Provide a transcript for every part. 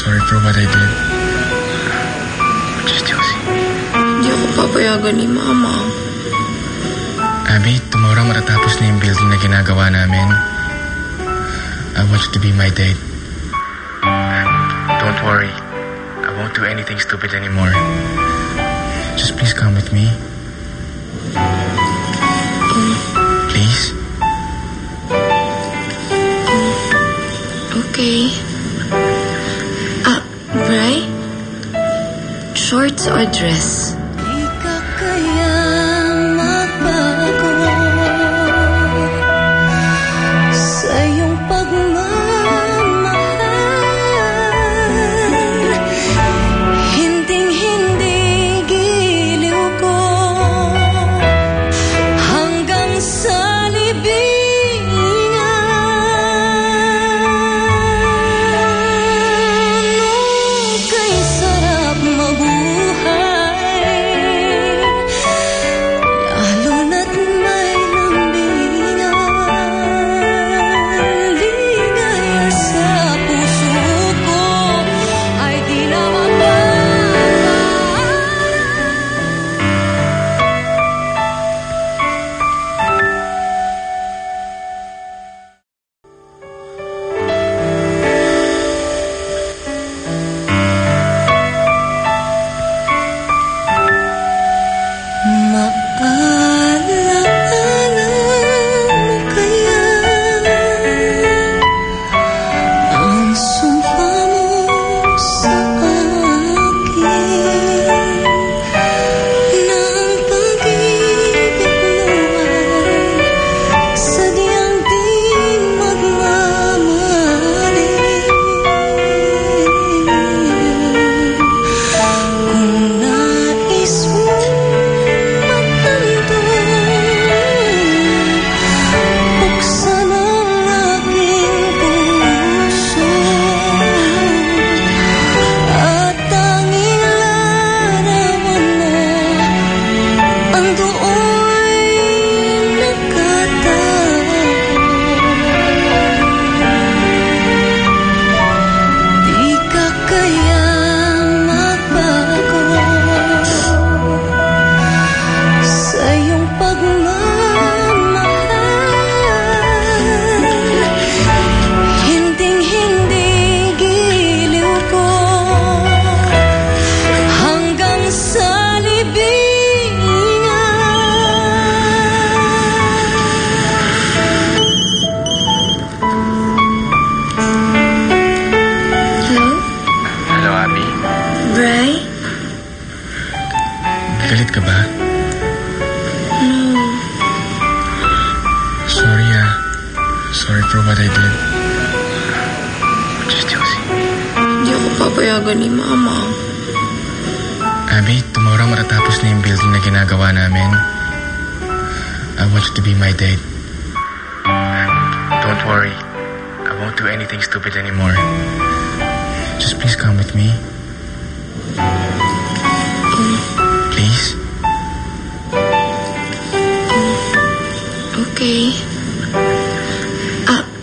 Sorry for what I did. Just Josie. Hindi ako papayagan ni Mama. Abby, tomorrow matatapos na yung building na ginagawa namin. I want you to be my date. Don't worry. I won't do anything stupid anymore. Just please come with me. Please? Okay. Bri? Shorts or dress? Di ka kaya magbago sa iyong pagmamahal. Hinding-hindi giliw ko hanggang sa libingan. Kay sarap mabuhay, lalo na't may lambingan. Ligaya sa puso ko ay di na mapapaalala. Maalala mo kaya ang sumpa mo sa akin na ang pag-ibig mo ay sadyang di magmamahalin? Kung nais mo matanto, buksan ang aking puso at tanging larawan mo ang dooy nakatago. Di ka kaya magbago sa iyong pagmamahal. Hinding-hindi giliw ko hanggang sa libingan. Hello? Hello, Abby. Bri? Galit ka ba? No. Sorry, Sorry for what I did. Just Josie. Hindi ako papayagan ni Mama. Abby, tomorrow matatapos na yung building na ginagawa namin. I want you to be my date. Don't worry. I won't do anything stupid anymore. Just please come with me. Please? Okay.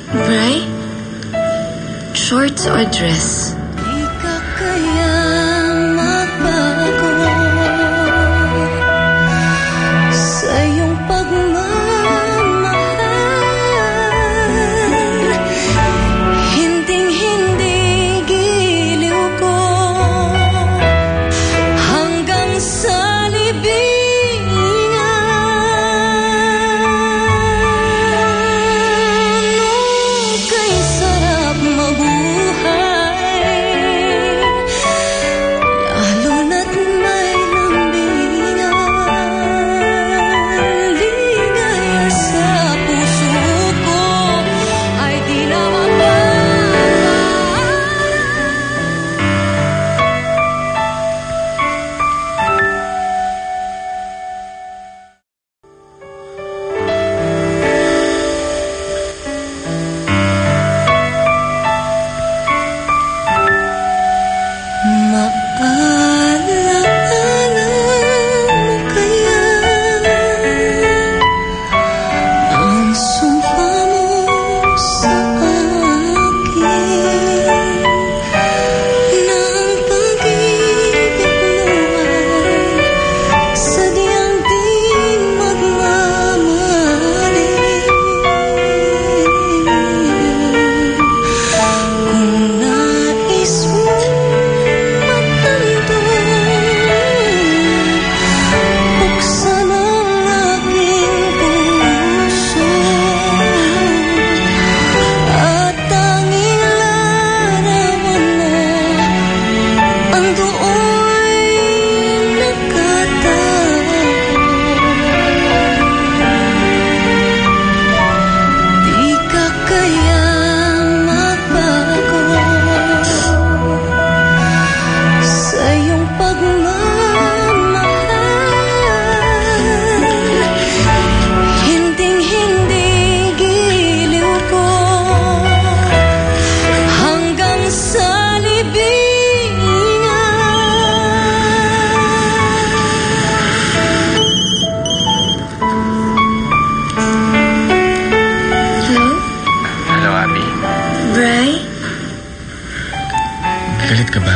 Bri? Shorts or dress? Di ka kaya magbago sa iyong pagmamahal. Hinding-hindi giliw ko hanggang sa libingan. Kay sarap mabuhay,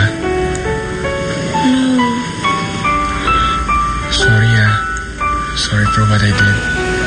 ba? No. Sorry ah. Sorry for what I did.